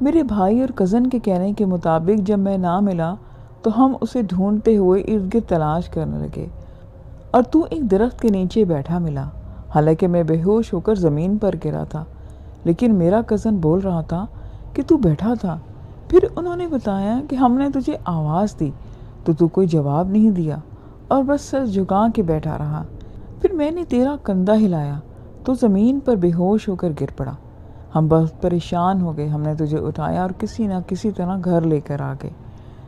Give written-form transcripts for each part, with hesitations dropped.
میرے بھائی اور کزن کے کہنے کے مطابق جب میں نہ ملا تو ہم اسے ڈھونڈتے ہوئے ارد گرد تلاش کرنے لگے اور تو ایک درخت کے نیچے بیٹھا ملا۔ حالانکہ میں بے ہوش ہو کر زمین پر گرا تھا، لیکن میرا کزن بول رہا تھا کہ تو بیٹھا تھا۔ پھر انہوں نے بتایا کہ ہم نے تجھے آواز دی تو کوئی جواب نہیں دیا اور بس سر جھکا کے بیٹھا رہا۔ پھر میں نے تیرا کندھا ہلایا تو زمین پر بے ہوش ہو کر گر پڑا۔ ہم بہت پریشان ہو گئے، ہم نے تجھے اٹھایا اور کسی نہ کسی طرح گھر لے کر آ گئے۔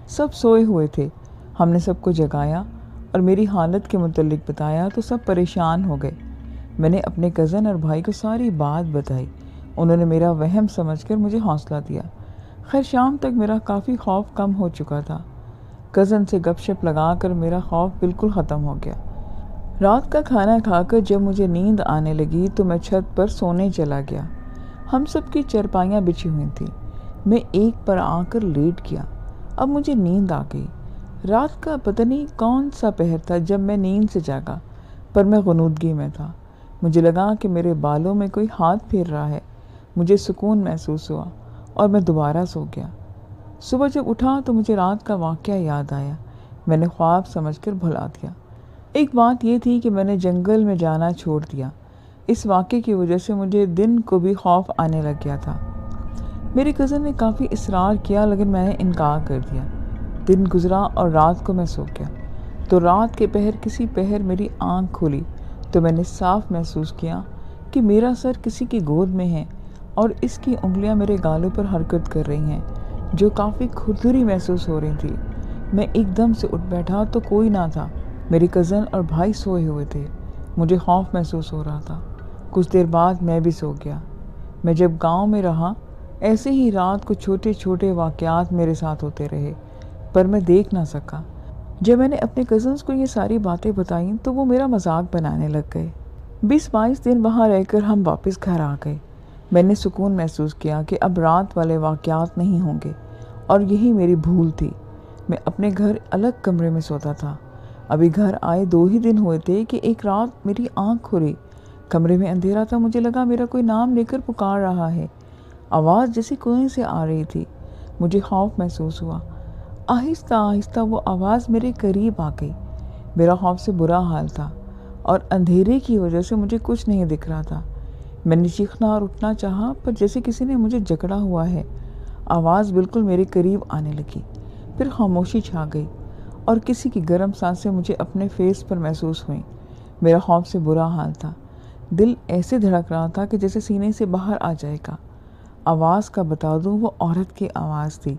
سب سوئے ہوئے تھے، ہم نے سب کو جگایا اور میری حالت کے متعلق بتایا تو سب پریشان ہو گئے۔ میں نے اپنے کزن اور بھائی کو ساری بات بتائی، انہوں نے میرا وہم سمجھ کر مجھے حوصلہ دیا۔ خیر شام تک میرا کافی خوف کم ہو چکا تھا۔ کزن سے گپ شپ لگا کر میرا خوف بالکل ختم ہو گیا۔ رات کا کھانا کھا کر جب مجھے نیند آنے لگی تو میں چھت پر سونے چلا گیا۔ ہم سب کی چرپائیاں بچھی ہوئی تھیں، میں ایک پر آ کر لیٹ گیا۔ اب مجھے نیند آ گئی۔ رات کا پتہ نہیں کون سا پہر تھا جب میں نیند سے جاگا، پر میں غنودگی میں تھا۔ مجھے لگا کہ میرے بالوں میں کوئی ہاتھ پھیر رہا ہے، مجھے سکون محسوس ہوا اور میں دوبارہ سو گیا۔ صبح جب اٹھا تو مجھے رات کا واقعہ یاد آیا، میں نے خواب سمجھ کر بھلا دیا۔ ایک بات یہ تھی کہ میں نے جنگل میں جانا چھوڑ دیا۔ اس واقعے کی وجہ سے مجھے دن کو بھی خوف آنے لگ گیا تھا۔ میرے کزن نے کافی اصرار کیا لیکن میں نے انکار کر دیا۔ دن گزرا اور رات کو میں سو گیا تو رات کے پہر کسی پہر میری آنکھ کھلی تو میں نے صاف محسوس کیا کہ میرا سر کسی کی گود میں ہے اور اس کی انگلیاں میرے گالوں پر حرکت کر رہی ہیں جو کافی کھردری محسوس ہو رہی تھی۔ میں ایک دم سے اٹھ بیٹھا تو کوئی نہ تھا، میری کزن اور بھائی سوئے ہوئے تھے۔ مجھے خوف محسوس ہو رہا تھا۔ کچھ دیر بعد میں بھی سو گیا۔ میں جب گاؤں میں رہا ایسے ہی رات کو چھوٹے چھوٹے واقعات میرے ساتھ ہوتے رہے، پر میں دیکھ نہ سکا۔ جب میں نے اپنے کزنز کو یہ ساری باتیں بتائیں تو وہ میرا مذاق بنانے لگ گئے۔ 20-22 دن وہاں رہ کر ہم واپس گھر آ گئے۔ میں نے سکون محسوس کیا کہ اب رات والے واقعات نہیں ہوں گے اور یہی میری بھول تھی۔ میں اپنے گھر الگ کمرے میں سوتا تھا۔ ابھی گھر آئے 2 ہی دن ہوئے تھے کہ ایک رات میری آنکھ کھلی، کمرے میں اندھیرا تھا، مجھے لگا میرا کوئی نام لے کر پکار رہا ہے۔ آواز جیسے کنویں سے آ رہی تھی، مجھے خوف محسوس ہوا۔ آہستہ آہستہ وہ آواز میرے قریب آ گئی۔ میرا خوف سے برا حال تھا اور اندھیرے کی وجہ سے مجھے کچھ نہیں دکھ رہا تھا۔ میں نے چیخنا اور اٹھنا چاہا پر جیسے کسی نے مجھے جکڑا ہوا ہے۔ آواز بالکل میرے قریب آنے لگی، پھر خاموشی چھا گئی اور کسی کی گرم سانسیں مجھے اپنے فیس پر محسوس ہوئیں۔ میرا خوف سے برا حال تھا، دل ایسے دھڑک رہا تھا کہ جیسے سینے سے باہر آ جائے گا۔ آواز کا بتا دوں وہ عورت کی آواز تھی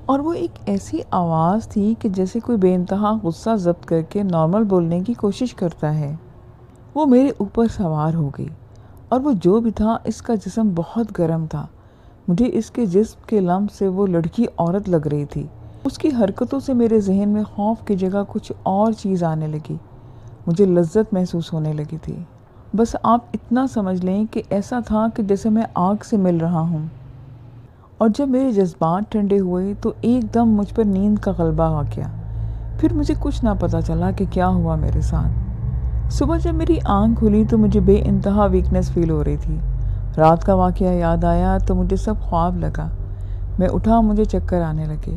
اور وہ ایک ایسی آواز تھی کہ جیسے کوئی بے انتہا غصہ ضبط کر کے نارمل بولنے کی کوشش کرتا ہے۔ وہ میرے اوپر سوار ہو گئی اور وہ جو بھی تھا اس کا جسم بہت گرم تھا۔ مجھے اس کے جسم کے لمس سے وہ لڑکی عورت لگ رہی تھی۔ اس کی حرکتوں سے میرے ذہن میں خوف کی جگہ کچھ اور چیز آنے لگی، مجھے لذت محسوس ہونے لگی تھی۔ بس آپ اتنا سمجھ لیں کہ ایسا تھا کہ جیسے میں آگ سے مل رہا ہوں۔ اور جب میرے جذبات ٹھنڈے ہوئے تو ایک دم مجھ پر نیند کا غلبہ آ گیا۔ پھر مجھے کچھ نہ پتہ چلا کہ کیا ہوا میرے ساتھ۔ صبح جب میری آنکھ کھلی تو مجھے بے انتہا ویکنس فیل ہو رہی تھی۔ رات کا واقعہ یاد آیا تو مجھے سب خواب لگا۔ میں اٹھا، مجھے چکر آنے لگے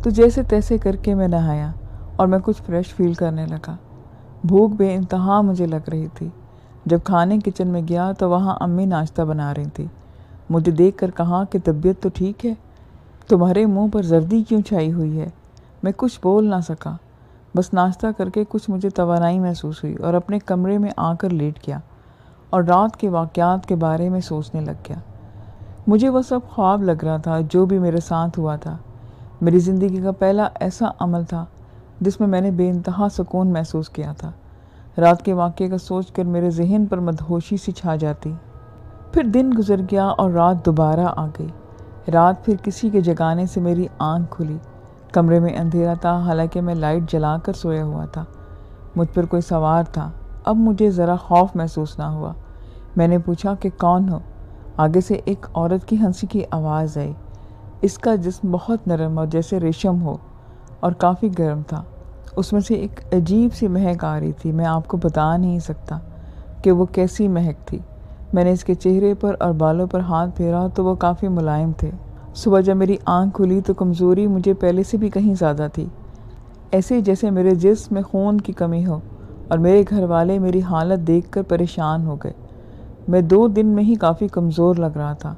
تو جیسے تیسے کر کے میں نہایا اور میں کچھ فریش فیل کرنے لگا۔ بھوک بے انتہا مجھے لگ رہی تھی۔ جب کھانے کچن میں گیا تو وہاں امی ناشتہ بنا رہی تھی۔ مجھے دیکھ کر کہا کہ طبیعت تو ٹھیک ہے، تمہارے منہ پر زردی کیوں چھائی ہوئی ہے؟ میں کچھ بول نہ سکا، بس ناشتہ کر کے کچھ مجھے توانائی محسوس ہوئی اور اپنے کمرے میں آ کر لیٹ گیا اور رات کے واقعات کے بارے میں سوچنے لگ گیا۔ مجھے وہ سب خواب لگ رہا تھا جو بھی میرے ساتھ ہوا تھا۔ میری زندگی کا پہلا ایسا عمل تھا جس میں نے بے انتہا سکون محسوس کیا تھا۔ رات کے واقعے کا سوچ کر میرے ذہن پر مدہوشی سی چھا جاتی۔ پھر دن گزر گیا اور رات دوبارہ آ گئی۔ رات پھر کسی کے جگانے سے میری آنکھ کھلی۔ کمرے میں اندھیرا تھا، حالانکہ میں لائٹ جلا کر سویا ہوا تھا۔ مجھ پر کوئی سوار تھا۔ اب مجھے ذرا خوف محسوس نہ ہوا۔ میں نے پوچھا کہ کون ہو؟ آگے سے ایک عورت کی ہنسی کی آواز آئی۔ اس کا جسم بہت نرم اور جیسے ریشم ہو اور کافی گرم تھا۔ اس میں سے ایک عجیب سی مہک آ رہی تھی، میں آپ کو بتا نہیں سکتا کہ وہ کیسی مہک تھی۔ میں نے اس کے چہرے پر اور بالوں پر ہاتھ پھیرا تو وہ کافی ملائم تھے۔ صبح جب میری آنکھ کھلی تو کمزوری مجھے پہلے سے بھی کہیں زیادہ تھی، ایسے جیسے میرے جسم میں خون کی کمی ہو، اور میرے گھر والے میری حالت دیکھ کر پریشان ہو گئے۔ میں 2 دن میں ہی کافی کمزور لگ رہا تھا۔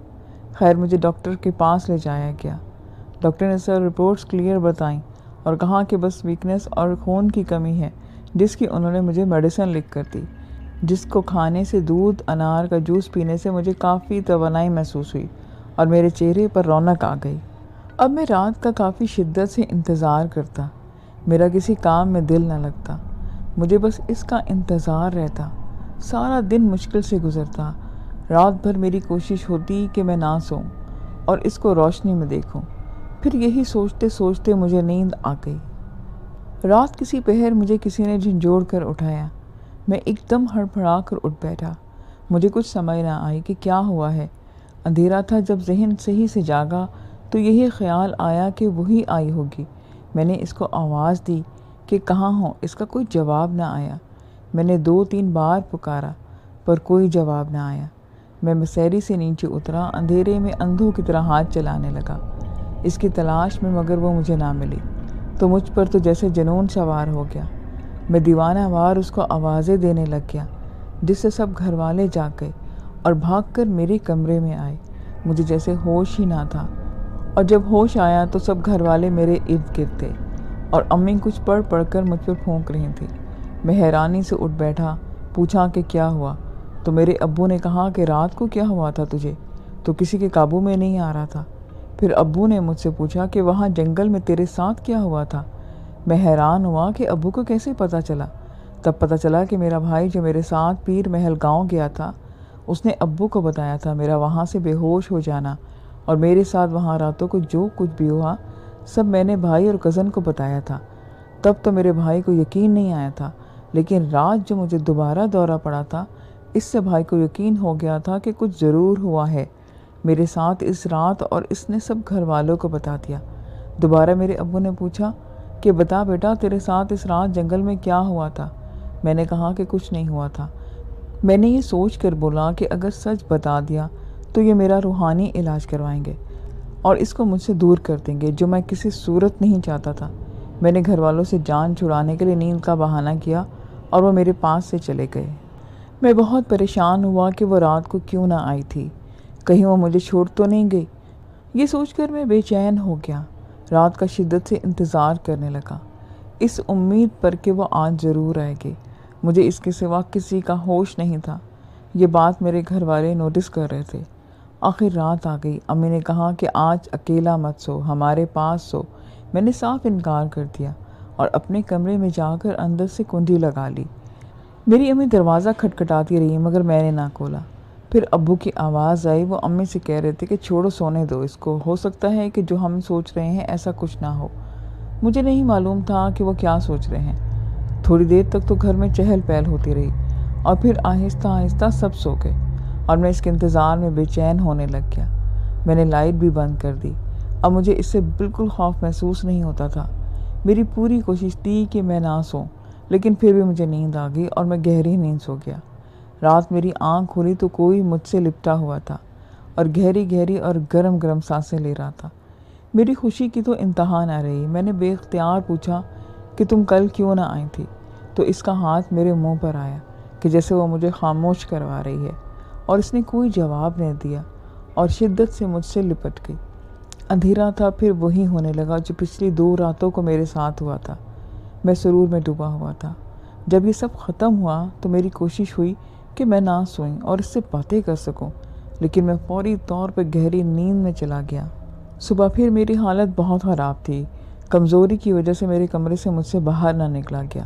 خیر مجھے ڈاکٹر کے پاس لے جایا گیا۔ ڈاکٹر نے سب رپورٹس کلیئر بتائیں اور کہا کہ بس ویکنس اور خون کی کمی ہے، جس کی انہوں نے مجھے میڈیسن لکھ کر دی، جس کو کھانے سے، دودھ، انار کا جوس پینے سے مجھے کافی توانائی محسوس ہوئی اور میرے چہرے پر رونق آ گئی۔ اب میں رات کا کافی شدت سے انتظار کرتا، میرا کسی کام میں دل نہ لگتا، مجھے بس اس کا انتظار رہتا۔ سارا دن مشکل سے گزرتا، رات بھر میری کوشش ہوتی کہ میں نہ سوؤں اور اس کو روشنی میں دیکھوں، پھر یہی سوچتے سوچتے مجھے نیند آ گئی۔ رات کسی پہر مجھے کسی نے جھنجھوڑ کر اٹھایا، میں ایک دم ہڑبڑا کر اٹھ بیٹھا، مجھے کچھ سمجھ نہ آئی کہ کیا ہوا ہے۔ اندھیرا تھا، جب ذہن صحیح سے جاگا تو یہی خیال آیا کہ وہی آئی ہوگی۔ میں نے اس کو آواز دی کہ کہاں ہو، اس کا کوئی جواب نہ آیا۔ میں نے 2-3 بار پکارا پر کوئی جواب نہ آیا۔ میں مسیری سے نیچے اترا، اندھیرے میں اندھوں کی طرح ہاتھ چلانے لگا اس کی تلاش میں، مگر وہ مجھے نہ ملی تو مجھ پر تو جیسے جنون سوار ہو گیا۔ میں دیوانہ وار اس کو آوازیں دینے لگ گیا، جس سے سب گھر والے جاگ گئے اور بھاگ کر میرے کمرے میں آئے۔ مجھے جیسے ہوش ہی نہ تھا، اور جب ہوش آیا تو سب گھر والے میرے ارد گرد تھے اور امی کچھ پڑھ کر مجھ پر پھونک رہی تھیں۔ میں حیرانی سے اٹھ بیٹھا، پوچھا کہ کیا ہوا، تو میرے ابو نے کہا کہ رات کو کیا ہوا تھا تجھے، تو کسی کے قابو میں نہیں آ رہا تھا۔ پھر ابو نے مجھ سے پوچھا کہ وہاں جنگل میں تیرے ساتھ کیا ہوا تھا۔ میں حیران ہوا کہ ابو کو کیسے پتہ چلا۔ تب پتہ چلا کہ میرا بھائی جو میرے ساتھ پیر محل گاؤں گیا تھا، اس نے ابو کو بتایا تھا میرا وہاں سے بے ہوش ہو جانا، اور میرے ساتھ وہاں راتوں کو جو کچھ بھی ہوا سب میں نے بھائی اور کزن کو بتایا تھا۔ تب تو میرے بھائی کو یقین نہیں آیا تھا، لیکن رات جو مجھے دوبارہ دورہ پڑا تھا، اس سے بھائی کو یقین ہو گیا تھا کہ کچھ ضرور ہوا ہے میرے ساتھ اس رات، اور اس نے سب گھر والوں کو بتا دیا۔ دوبارہ میرے ابو نے پوچھا کہ بتا بیٹا تیرے ساتھ اس رات جنگل میں کیا ہوا تھا۔ میں نے کہا کہ کچھ نہیں ہوا تھا۔ میں نے یہ سوچ کر بولا کہ اگر سچ بتا دیا تو یہ میرا روحانی علاج کروائیں گے اور اس کو مجھ سے دور کر دیں گے، جو میں کسی صورت نہیں چاہتا تھا۔ میں نے گھر والوں سے جان چھڑانے کے لیے نیند کا بہانہ کیا اور وہ میرے پاس سے چلے گئے۔ میں بہت پریشان ہوا کہ وہ رات کو کیوں نہ آئی تھی، کہیں وہ مجھے چھوڑ تو نہیں گئی۔ یہ سوچ کر میں بے چین ہو گیا، رات کا شدت سے انتظار کرنے لگا، اس امید پر کہ وہ آج ضرور آئے گی۔ مجھے اس کے سوا کسی کا ہوش نہیں تھا۔ یہ بات میرے گھر والے نوٹس کر رہے تھے۔ آخر رات آ گئی۔ امی نے کہا کہ آج اکیلا مت سو، ہمارے پاس سو۔ میں نے صاف انکار کر دیا اور اپنے کمرے میں جا کر اندر سے کنجی لگا لی۔ میری امی دروازہ کھٹکھٹاتی رہی مگر میں نے نہ کھولا۔ پھر ابو کی آواز آئی، وہ امی سے کہہ رہے تھے کہ چھوڑو، سونے دو اس کو، ہو سکتا ہے کہ جو ہم سوچ رہے ہیں ایسا کچھ نہ ہو۔ مجھے نہیں معلوم تھا کہ وہ کیا سوچ رہے ہیں۔ تھوڑی دیر تک تو گھر میں چہل پہل ہوتی رہی اور پھر آہستہ آہستہ سب سو گئے اور میں اس کے انتظار میں بے چین ہونے لگ گیا۔ میں نے لائٹ بھی بند کر دی۔ اب مجھے اس سے بالکل خوف محسوس نہیں ہوتا تھا۔ میری پوری کوشش تھی کہ میں نہ سوؤں، لیکن پھر بھی مجھے نیند آ گئی اور میں گہری نیند سو گیا۔ رات میری آنکھ کھلی تو کوئی مجھ سے لپٹا ہوا تھا اور گہری گہری اور گرم گرم سانسیں لے رہا تھا۔ میری خوشی کی تو انتہا نہ رہی۔ میں نے بے اختیار پوچھا کہ تم کل کیوں نہ آئی تھی، تو اس کا ہاتھ میرے منہ پر آیا کہ جیسے وہ مجھے خاموش کروا رہی ہے، اور اس نے کوئی جواب نہیں دیا اور شدت سے مجھ سے لپٹ گئی۔ اندھیرا تھا، پھر وہی ہونے لگا جو پچھلی 2 راتوں کو میرے ساتھ ہوا تھا۔ میں سرور میں ڈوبا ہوا تھا۔ جب یہ سب ختم ہوا تو میری کوشش ہوئی کہ میں نہ سوئیں اور اس سے باتیں کر سکوں، لیکن میں فوری طور پر گہری نیند میں چلا گیا۔ صبح پھر میری حالت بہت خراب تھی۔ کمزوری کی وجہ سے میرے کمرے سے مجھ سے باہر نہ نکلا گیا۔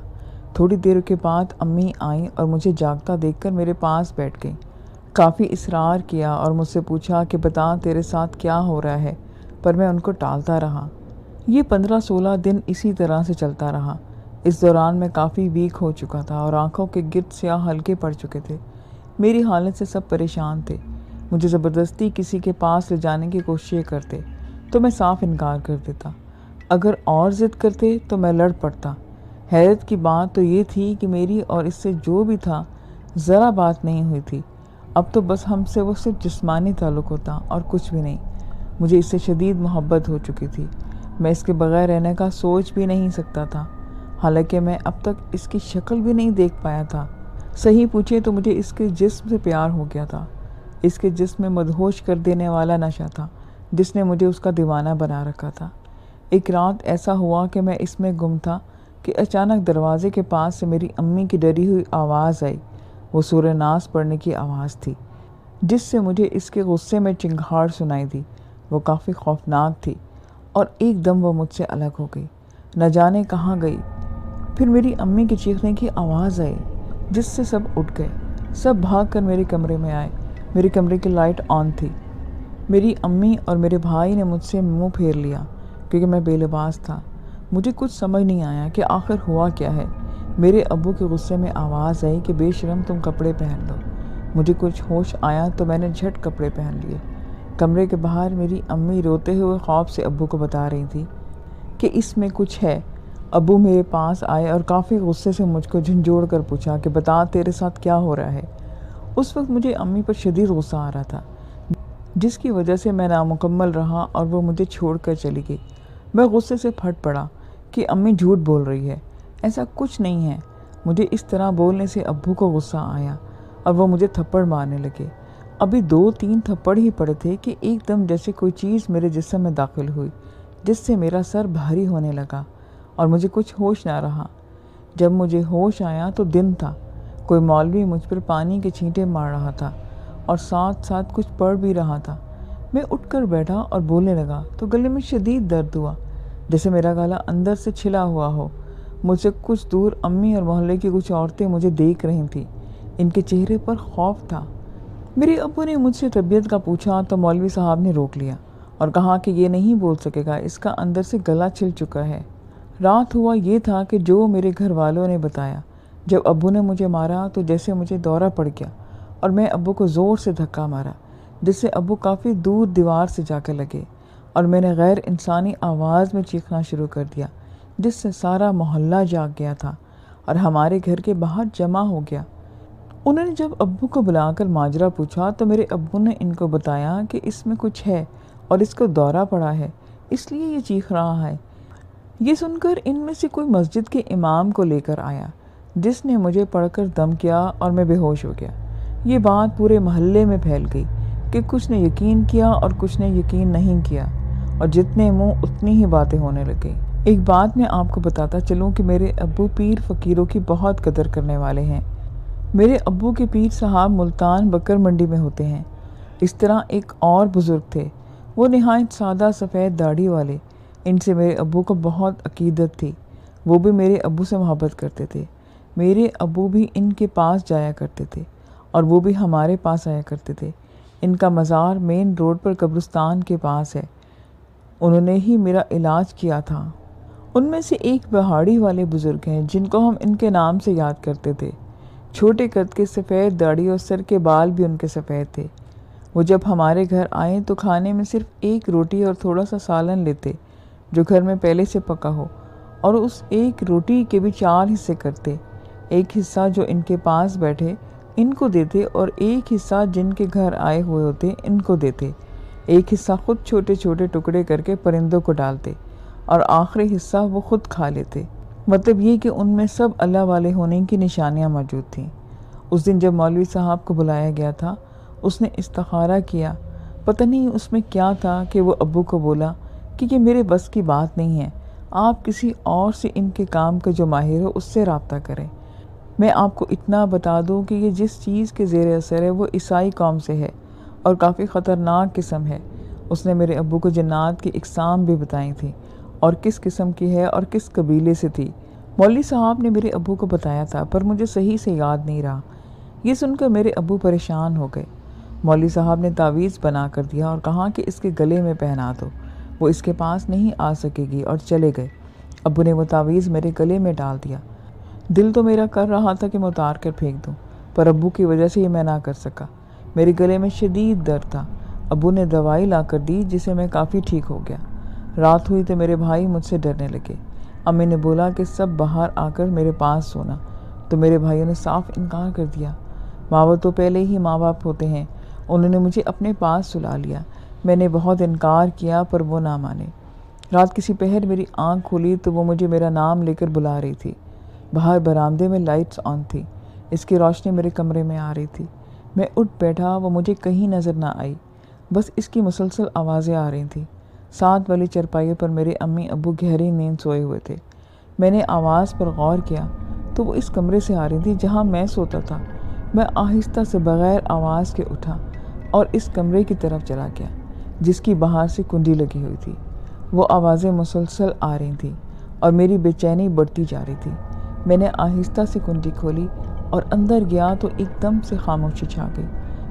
تھوڑی دیر کے بعد امی آئیں اور مجھے جاگتا دیکھ کر میرے پاس بیٹھ گئیں۔ کافی اصرار کیا اور مجھ سے پوچھا کہ بتا تیرے ساتھ کیا ہو رہا ہے، پر میں ان کو ٹالتا رہا۔ یہ 15-16 دن اسی طرح سے چلتا رہا۔ اس دوران میں کافی ویک ہو چکا تھا اور آنکھوں کے گرد سیاہ حلقے پڑ چکے تھے۔ میری حالت سے سب پریشان تھے۔ مجھے زبردستی کسی کے پاس لے جانے کی کوششیں کرتے تو میں صاف انکار کر دیتا۔ اگر اور ضد کرتے تو میں لڑ پڑتا۔ حیرت کی بات تو یہ تھی کہ میری اور اس سے جو بھی تھا ذرا بات نہیں ہوئی تھی۔ اب تو بس ہم سے وہ صرف جسمانی تعلق ہوتا اور کچھ بھی نہیں۔ مجھے اس سے شدید محبت ہو چکی تھی۔ میں اس کے بغیر رہنے کا سوچ بھی نہیں سکتا تھا، حالانکہ میں اب تک اس کی شکل بھی نہیں دیکھ پایا تھا۔ صحیح پوچھے تو مجھے اس کے جسم سے پیار ہو گیا تھا۔ اس کے جسم میں مدہوش کر دینے والا نشہ تھا جس نے مجھے اس کا دیوانہ بنا رکھا تھا۔ ایک رات ایسا ہوا کہ میں اس میں گم تھا کہ اچانک دروازے کے پاس سے میری امی کی ڈری ہوئی آواز آئی۔ وہ سورہ ناس پڑھنے کی آواز تھی جس سے مجھے اس کے غصے میں چنگھاڑ سنائی دی۔ وہ کافی خوفناک تھی اور ایک دم وہ مجھ سے الگ ہو گئی، نہ جانے کہاں گئی۔ پھر میری امی کی چیخنے کی آواز آئی جس سے سب اٹھ گئے۔ سب بھاگ کر میرے کمرے میں آئے۔ میرے کمرے کی لائٹ آن تھی۔ میری امی اور میرے بھائی نے مجھ سے منہ پھیر لیا کیونکہ میں بے لباس تھا۔ مجھے کچھ سمجھ نہیں آیا کہ آخر ہوا کیا ہے۔ میرے ابو کے غصے میں آواز آئی کہ بے شرم تم کپڑے پہن لو۔ مجھے کچھ ہوش آیا تو میں نے جھٹ کپڑے پہن لیے۔ کمرے کے باہر میری امی روتے ہوئے خوف سے ابو کو بتا رہی تھی کہ اس میں کچھ ہے۔ ابو میرے پاس آئے اور کافی غصے سے مجھ کو جھنجھوڑ کر پوچھا کہ بتا تیرے ساتھ کیا ہو رہا ہے۔ اس وقت مجھے امی پر شدید غصہ آ رہا تھا جس کی وجہ سے میں نامکمل رہا اور وہ مجھے چھوڑ کر چلی گئی۔ میں غصے سے پھٹ پڑا کہ امی جھوٹ بول رہی ہے، ایسا کچھ نہیں ہے۔ مجھے اس طرح بولنے سے ابو کو غصہ آیا اور وہ مجھے تھپڑ مارنے لگے۔ ابھی 2-3 تھپڑ ہی پڑے تھے کہ ایک دم جیسے کوئی چیز میرے جسم میں داخل ہوئی جس سے میرا سر بھاری ہونے لگا اور مجھے کچھ ہوش نہ رہا۔ جب مجھے ہوش آیا تو دن تھا۔ کوئی مولوی مجھ پر پانی کے چھینٹے مار رہا تھا اور ساتھ ساتھ کچھ پڑھ بھی رہا تھا۔ میں اٹھ کر بیٹھا اور بولنے لگا تو گلے میں شدید درد ہوا جیسے میرا گلا اندر سے چھلا ہوا ہو۔ مجھ سے کچھ دور امی اور محلے کی کچھ عورتیں مجھے دیکھ رہی تھیں۔ ان کے چہرے پر خوف تھا۔ میرے ابو نے مجھ سے طبیعت کا پوچھا تو مولوی صاحب نے روک لیا اور کہا کہ یہ نہیں بول سکے گا، اس کا اندر سے گلا چھل چکا ہے۔ رات ہوا یہ تھا کہ جو میرے گھر والوں نے بتایا، جب ابو نے مجھے مارا تو جیسے مجھے دورہ پڑ گیا اور میں ابو کو زور سے دھکا مارا جس سے ابو کافی دور دیوار سے جا کر لگے اور میں نے غیر انسانی آواز میں چیخنا شروع کر دیا جس سے سارا محلہ جاگ گیا تھا اور ہمارے گھر کے باہر جمع ہو گیا۔ انہوں نے جب ابو کو بلا کر ماجرا پوچھا تو میرے ابو نے ان کو بتایا کہ اس میں کچھ ہے اور اس کو دورہ پڑا ہے، اس لیے یہ چیخ رہا ہے۔ یہ سن کر ان میں سے کوئی مسجد کے امام کو لے کر آیا جس نے مجھے پڑھ کر دم کیا اور میں بے ہوش ہو گیا۔ یہ بات پورے محلے میں پھیل گئی کہ کچھ نے یقین کیا اور کچھ نے یقین نہیں کیا اور جتنے منہ اتنی ہی باتیں ہونے لگیں۔ ایک بات میں آپ کو بتاتا چلوں کہ میرے ابو پیر فقیروں کی بہت قدر کرنے والے ہیں۔ میرے ابو کے پیر صاحب ملتان بکر منڈی میں ہوتے ہیں۔ اس طرح ایک اور بزرگ تھے، وہ نہایت سادہ سفید داڑھی والے۔ ان سے میرے ابو کو بہت عقیدت تھی۔ وہ بھی میرے ابو سے محبت کرتے تھے۔ میرے ابو بھی ان کے پاس جایا کرتے تھے اور وہ بھی ہمارے پاس آیا کرتے تھے۔ ان کا مزار مین روڈ پر قبرستان کے پاس ہے۔ انہوں نے ہی میرا علاج کیا تھا۔ ان میں سے ایک پہاڑی والے بزرگ ہیں جن کو ہم ان کے نام سے یاد کرتے تھے۔ چھوٹے قد کے سفید داڑھی اور سر کے بال بھی ان کے سفید تھے۔ وہ جب ہمارے گھر آئیں تو کھانے میں صرف ایک روٹی اور تھوڑا سا سالن لیتے جو گھر میں پہلے سے پکا ہو، اور اس ایک روٹی کے بھی 4 حصے کرتے۔ ایک حصہ جو ان کے پاس بیٹھے ان کو دیتے اور ایک حصہ جن کے گھر آئے ہوئے ہوتے ان کو دیتے۔ ایک حصہ خود چھوٹے چھوٹے ٹکڑے کر کے پرندوں کو ڈالتے اور آخری حصہ وہ خود کھا لیتے۔ مطلب یہ کہ ان میں سب اللہ والے ہونے کی نشانیاں موجود تھیں۔ اس دن جب مولوی صاحب کو بلایا گیا تھا، اس نے استخارہ کیا۔ پتہ نہیں اس میں کیا تھا کہ وہ ابو کو بولا کہ یہ میرے بس کی بات نہیں ہے، آپ کسی اور سے ان کے کام کا جو ماہر ہو اس سے رابطہ کریں۔ میں آپ کو اتنا بتا دوں کہ یہ جس چیز کے زیر اثر ہے وہ عیسائی قوم سے ہے اور کافی خطرناک قسم ہے۔ اس نے میرے ابو کو جنات کی اقسام بھی بتائی تھی اور کس قسم کی ہے اور کس قبیلے سے تھی۔ مولوی صاحب نے میرے ابو کو بتایا تھا پر مجھے صحیح سے یاد نہیں رہا۔ یہ سن کر میرے ابو پریشان ہو گئے۔ مولوی صاحب نے تعویذ بنا کر دیا اور کہا کہ اس کے گلے میں پہنا دو، وہ اس کے پاس نہیں آ سکے گی، اور چلے گئے۔ ابو نے وہ تعویذ میرے گلے میں ڈال دیا۔ دل تو میرا کر رہا تھا کہ میں اتار کر پھینک دوں، پر ابو کی وجہ سے یہ میں نہ کر سکا۔ میرے گلے میں شدید درد تھا۔ ابو نے دوائی لا کر دی جس سے میں کافی ٹھیک ہو گیا۔ رات ہوئی تو میرے بھائی مجھ سے ڈرنے لگے۔ امی نے بولا کہ سب باہر آ کر میرے پاس سونا، تو میرے بھائیوں نے صاف انکار کر دیا۔ ماں باپ تو پہلے ہی ماں باپ ہوتے ہیں۔ انہوں نے مجھے اپنے پاس سلا لیا۔ میں نے بہت انکار کیا پر وہ نہ مانے۔ رات کسی پہر میری آنکھ کھلی تو وہ مجھے میرا نام لے کر بلا رہی تھی۔ باہر برآمدے میں لائٹس آن تھی، اس کی روشنی میرے کمرے میں آ رہی تھی۔ میں اٹھ بیٹھا، وہ مجھے کہیں نظر نہ آئی، بس اس کی مسلسل آوازیں آ رہی تھیں۔ ساتھ والی چرپائی پر میرے امی ابو گہری نیند سوئے ہوئے تھے۔ میں نے آواز پر غور کیا تو وہ اس کمرے سے آ رہی تھی جہاں میں سوتا تھا۔ میں آہستہ سے بغیر آواز کے اٹھا اور اس کمرے کی طرف چلا گیا جس کی باہر سے کنڈی لگی ہوئی تھی۔ وہ آوازیں مسلسل آ رہی تھیں اور میری بے چینی بڑھتی جا رہی تھی۔ میں نے آہستہ سے کنڈی کھولی اور اندر گیا تو ایک دم سے خاموشی چھا گئی۔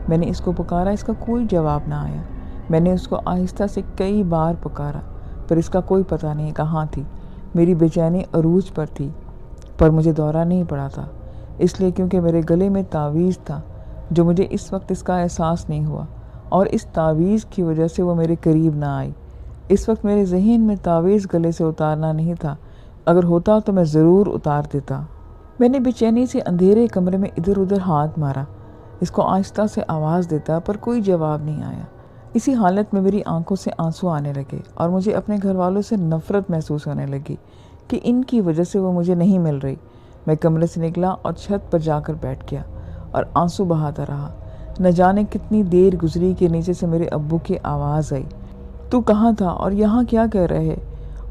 میں نے اس کو پکارا، اس کا کوئی جواب نہ آیا۔ میں نے اس کو آہستہ سے کئی بار پکارا پر اس کا کوئی پتہ نہیں کہاں تھی۔ میری بے چینی عروج پر تھی پر مجھے دورہ نہیں پڑا تھا، اس لیے کیونکہ میرے گلے میں تعویذ تھا جو مجھے اس وقت اس کا احساس نہیں ہوا، اور اس تعویذ کی وجہ سے وہ میرے قریب نہ آئی۔ اس وقت میرے ذہن میں تعویذ گلے سے اتارنا نہیں تھا، اگر ہوتا تو میں ضرور اتار دیتا۔ میں نے بے چینی سے اندھیرے کمرے میں ادھر ادھر ہاتھ مارا، اس کو آہستہ سے آواز دیتا پر کوئی جواب نہیں آیا۔ اسی حالت میں میری آنکھوں سے آنسو آنے لگے اور مجھے اپنے گھر والوں سے نفرت محسوس ہونے لگی کہ ان کی وجہ سے وہ مجھے نہیں مل رہی۔ میں کمرے سے نکلا اور چھت پر جا کر بیٹھ گیا اور آنسو بہاتا رہا۔ نہ جانے کتنی دیر گزری کہ نیچے سے میرے ابو کی آواز آئی، تو کہاں تھا اور یہاں کیا کر رہے؟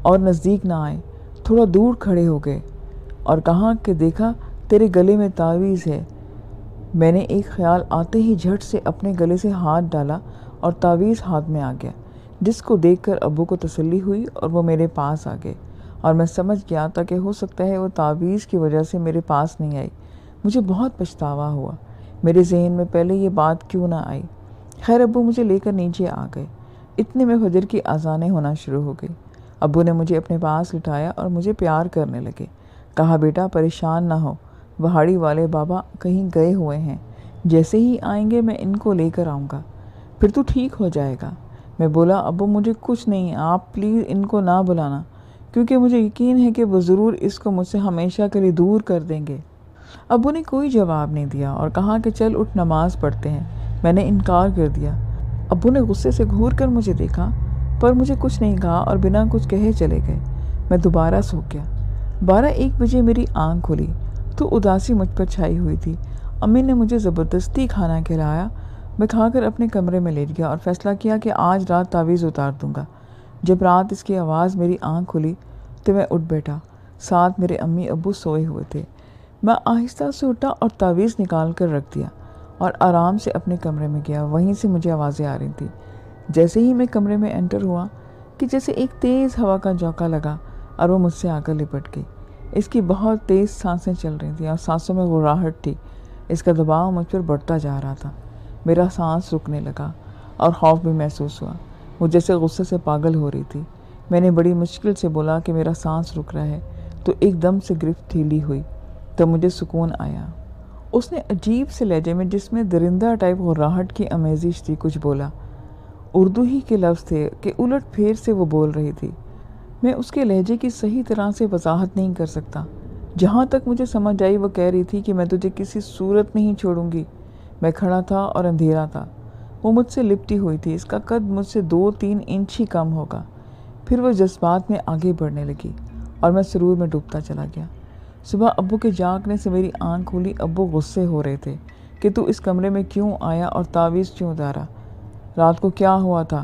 اور نزدیک نہ آئے، تھوڑا دور کھڑے ہو گئے اور کہا کہ دیکھا تیرے گلے میں تعویذ ہے۔ میں نے ایک خیال آتے ہی جھٹ سے اپنے گلے سے ہاتھ ڈالا اور تعویذ ہاتھ میں آ گیا، جس کو دیکھ کر ابو کو تسلی ہوئی اور وہ میرے پاس آ گئے، اور میں سمجھ گیا تھا کہ ہو سکتا ہے وہ تعویذ کی وجہ سے میرے پاس نہیں آئی۔ مجھے بہت پچھتاوا ہوا، میرے ذہن میں پہلے یہ بات کیوں نہ آئی۔ خیر ابو مجھے لے کر نیچے آ گئے۔ اتنے میں فجر کی اذانیں ہونا شروع ہو گئی۔ ابو نے مجھے اپنے پاس لٹایا اور مجھے پیار کرنے لگے۔ کہا بیٹا پریشان نہ ہو، وہاڑی والے بابا کہیں گئے ہوئے ہیں، جیسے ہی آئیں گے میں ان کو لے کر آؤں گا، پھر تو ٹھیک ہو جائے گا۔ میں بولا ابو مجھے کچھ نہیں، آپ پلیز ان کو نہ بلانا، کیونکہ مجھے یقین ہے کہ وہ ضرور اس کو مجھ سے ہمیشہ کے لیے دور کر دیں گے۔ ابو نے کوئی جواب نہیں دیا اور کہا کہ چل اٹھ نماز پڑھتے ہیں۔ میں نے انکار کر دیا۔ ابو نے غصے سے گھور کر مجھے دیکھا پر مجھے کچھ نہیں کہا اور بنا کچھ کہے چلے گئے۔ میں دوبارہ سو گیا۔ 12-1 بجے میری آنکھ کھلی تو اداسی مجھ پر چھائی ہوئی تھی۔ امی نے مجھے زبردستی کھانا کھلایا۔ میں کھا کر اپنے کمرے میں لیٹ گیا اور فیصلہ کیا کہ آج رات تعویذ اتار دوں گا۔ جب رات اس کی آواز میری آنکھ کھلی تو میں اٹھ بیٹھا، ساتھ میرے امی ابو سوئے ہوئے تھے۔ میں آہستہ سے اٹھا اور تعویذ نکال کر رکھ دیا اور آرام سے اپنے کمرے میں گیا۔ وہیں سے مجھے آوازیں آ رہی تھیں۔ جیسے ہی میں کمرے میں انٹر ہوا کہ جیسے ایک تیز ہوا کا جھونکا لگا اور وہ مجھ سے آ کر لپٹ گئی۔ اس کی بہت تیز سانسیں چل رہی تھیں اور سانسوں میں گھبراہٹ تھی۔ اس کا دباؤ مجھ پر بڑھتا جا رہا تھا۔ میرا سانس رکنے لگا اور خوف بھی محسوس ہوا۔ وہ جیسے غصے سے پاگل ہو رہی تھی۔ میں نے بڑی مشکل سے بولا کہ میرا سانس رک رہا ہے، تو ایک دم سے گرفت ڈھیلی ہوئی، تب مجھے سکون آیا۔ اس نے عجیب سے لہجے میں جس میں درندہ ٹائپ گھبراہٹ کی آمیزش تھی کچھ بولا۔ اردو ہی کے لفظ تھے کہ الٹ پھیر سے وہ بول رہی تھی۔ میں اس کے لہجے کی صحیح طرح سے وضاحت نہیں کر سکتا۔ جہاں تک مجھے سمجھ آئی وہ کہہ رہی تھی کہ میں تجھے کسی صورت نہیں چھوڑوں گی۔ میں کھڑا تھا اور اندھیرا تھا۔ وہ مجھ سے لپٹی ہوئی تھی، اس کا قد مجھ سے 2-3 انچ ہی کم ہوگا۔ پھر وہ جذبات میں آگے بڑھنے لگی اور میں سرور میں ڈوبتا چلا گیا۔ صبح ابو کے جاگنے سے میری آنکھ کھلی۔ ابو غصے ہو رہے تھے کہ تو اس کمرے میں کیوں آیا اور تعویذ کیوں اتارا، رات کو کیا ہوا تھا،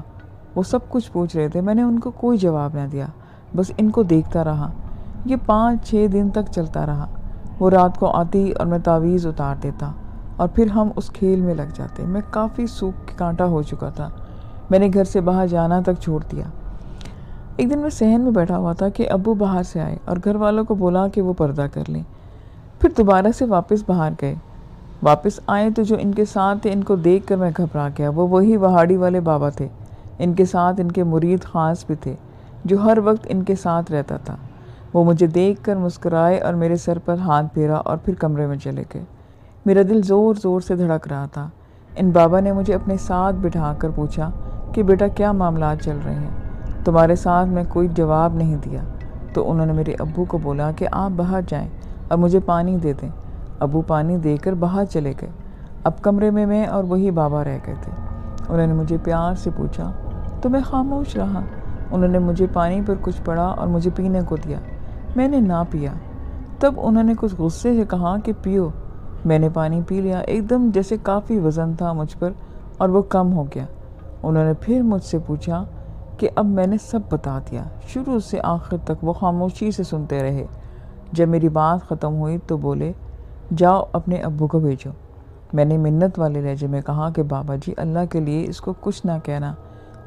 وہ سب کچھ پوچھ رہے تھے۔ میں نے ان کو کوئی جواب نہ دیا، بس ان کو دیکھتا رہا۔ یہ 5-6 دن تک چلتا رہا۔ وہ رات کو آتی اور میں تعویذ اتار دیتا اور پھر ہم اس کھیل میں لگ جاتے۔ میں کافی سوکھ کے کانٹا ہو چکا تھا۔ میں نے گھر سے باہر جانا تک چھوڑ دیا۔ ایک دن میں صحن میں بیٹھا ہوا تھا کہ ابو باہر سے آئے اور گھر والوں کو بولا کہ وہ پردہ کر لیں۔ پھر دوبارہ سے واپس باہر گئے۔ واپس آئے تو جو ان کے ساتھ تھے ان کو دیکھ کر میں گھبرا گیا۔ وہ وہی وہاڑی والے بابا تھے۔ ان کے ساتھ ان کے مرید خاص بھی تھے جو ہر وقت ان کے ساتھ رہتا تھا۔ وہ مجھے دیکھ کر مسکرائے اور میرے سر پر ہاتھ پھیرا اور پھر کمرے میں چلے گئے۔ میرا دل زور زور سے دھڑک رہا تھا۔ ان بابا نے مجھے اپنے ساتھ بٹھا کر پوچھا کہ بیٹا کیا معاملات چل رہے ہیں تمہارے ساتھ؟ میں کوئی جواب نہیں دیا تو انہوں نے میرے ابو کو بولا کہ آپ باہر جائیں اور مجھے پانی دے دیں۔ ابو پانی دے کر باہر چلے گئے۔ اب کمرے میں اور وہی بابا رہ گئے تھے۔ انہوں نے مجھے پیار سے پوچھا تو میں خاموش رہا۔ انہوں نے مجھے پانی پر کچھ پڑا اور مجھے پینے کو دیا۔ میں نے نہ پیا۔ تب انہوں نے کچھ غصے سے کہا کہ پیو۔ میں نے پانی پی لیا، ایک دم جیسے کافی وزن تھا مجھ پر اور وہ کم ہو گیا۔ انہوں نے پھر مجھ سے پوچھا کہ اب میں نے سب بتا دیا۔ شروع سے آخر تک وہ خاموشی سے سنتے رہے۔ جب میری بات ختم ہوئی تو بولے، جاؤ اپنے ابو کو بھیجو۔ میں نے منت والے لہجے میں کہا کہ بابا جی اللہ کے لیے اس کو کچھ نہ کہنا۔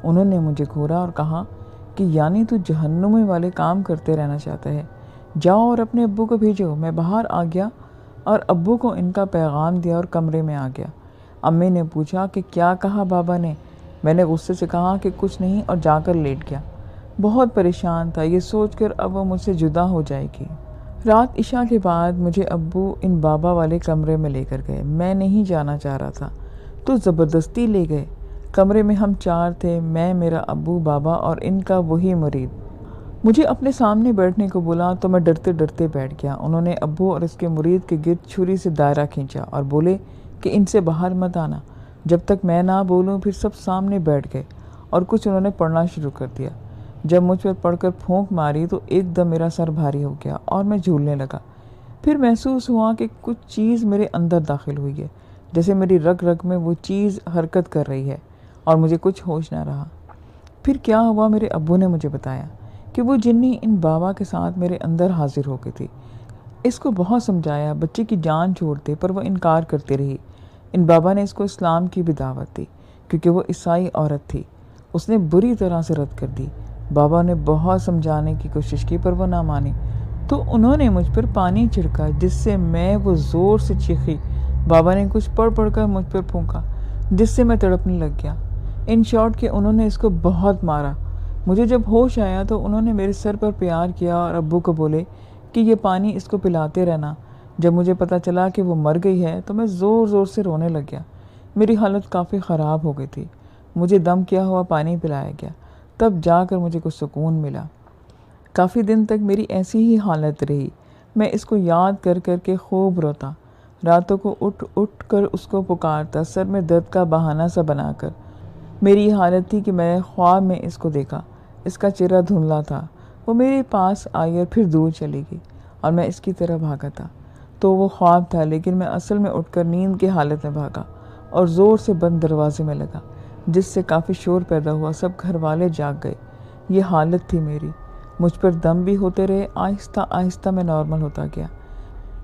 انہوں نے مجھے گھورا اور کہا کہ یعنی تو جہنم والے کام کرتے رہنا چاہتا ہے، جاؤ اور اپنے ابو کو بھیجو۔ میں باہر آ گیا اور ابو کو ان کا پیغام دیا اور کمرے میں آ گیا۔ امی نے پوچھا کہ کیا کہا بابا نے؟ میں نے غصے سے کہا کہ کچھ نہیں اور جا کر لیٹ گیا۔ بہت پریشان تھا یہ سوچ کر اب وہ مجھ سے جدا ہو جائے گی۔ رات عشاء کے بعد مجھے ابو ان بابا والے کمرے میں لے کر گئے۔ میں نہیں جانا چاہ رہا تھا تو زبردستی لے گئے۔ کمرے میں ہم 4 تھے، میں، میرا ابو، بابا اور ان کا وہی مرید۔ مجھے اپنے سامنے بیٹھنے کو بولا تو میں ڈرتے ڈرتے بیٹھ گیا۔ انہوں نے ابو اور اس کے مرید کے گرد چھری سے دائرہ کھینچا اور بولے کہ ان سے باہر مت آنا جب تک میں نہ بولوں۔ پھر سب سامنے بیٹھ گئے اور کچھ انہوں نے پڑھنا شروع کر دیا۔ جب مجھ پر پڑھ کر پھونک ماری تو ایک دم میرا سر بھاری ہو گیا اور میں جھولنے لگا۔ پھر محسوس ہوا کہ کچھ چیز میرے اندر داخل ہوئی ہے، جیسے میری رگ رگ میں وہ چیز حرکت کر رہی ہے اور مجھے کچھ ہوش نہ رہا۔ پھر کیا ہوا، میرے ابو نے مجھے بتایا کہ وہ جنی ان بابا کے ساتھ میرے اندر حاضر ہو گئی تھی۔ اس کو بہت سمجھایا، بچے کی جان چھوڑتے، پر وہ انکار کرتی رہی۔ ان بابا نے اس کو اسلام کی بھی دعوت دی کیونکہ وہ عیسائی عورت تھی۔ اس نے بری طرح سے رد کر دی۔ بابا نے بہت سمجھانے کی کوشش کی پر وہ نہ مانی، تو انہوں نے مجھ پر پانی چھڑکا جس سے میں وہ زور سے چیخی۔ بابا نے کچھ پڑھ پڑھ کر مجھ پر پھونکا جس سے میں تڑپنے لگ گیا۔ ان شارٹ کہ انہوں نے اس کو بہت مارا۔ مجھے جب ہوش آیا تو انہوں نے میرے سر پر پیار کیا اور ابو کو بولے کہ یہ پانی اس کو پلاتے رہنا۔ جب مجھے پتہ چلا کہ وہ مر گئی ہے تو میں زور زور سے رونے لگ گیا۔ میری حالت کافی خراب ہو گئی تھی۔ مجھے دم کیا ہوا پانی پلایا گیا، تب جا کر مجھے کچھ سکون ملا۔ کافی دن تک میری ایسی ہی حالت رہی۔ میں اس کو یاد کر کر کے خوب روتا، راتوں کو اٹھ اٹھ کر اس کو پکارتا، سر میں درد کا بہانہ سا بنا کر۔ میری یہ حالت تھی کہ میں نے خواب میں اس کو دیکھا۔ اس کا چہرہ دھندلا تھا۔ وہ میرے پاس آئی اور پھر دور چلی گئی اور میں اس کی طرح بھاگا تھا۔ تو وہ خواب تھا، لیکن میں اصل میں اٹھ کر نیند کی حالت میں بھاگا اور زور سے بند دروازے میں لگا، جس سے کافی شور پیدا ہوا۔ سب گھر والے جاگ گئے۔ یہ حالت تھی میری۔ مجھ پر دم بھی ہوتے رہے۔ آہستہ آہستہ میں نارمل ہوتا گیا۔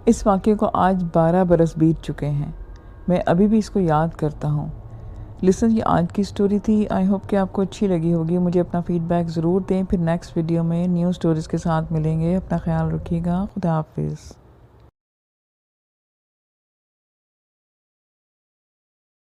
اس واقعے کو آج 12 برس بیت چکے ہیں۔ میں ابھی بھی اس کو یاد کرتا ہوں۔ لسن، یہ آج کی سٹوری تھی۔ آئی ہوپ کہ آپ کو اچھی لگی ہوگی۔ مجھے اپنا فیڈ بیک ضرور دیں۔ پھر نیکسٹ ویڈیو میں نیو سٹوریز کے ساتھ ملیں گے۔ اپنا خیال رکھیے گا۔ خدا حافظ۔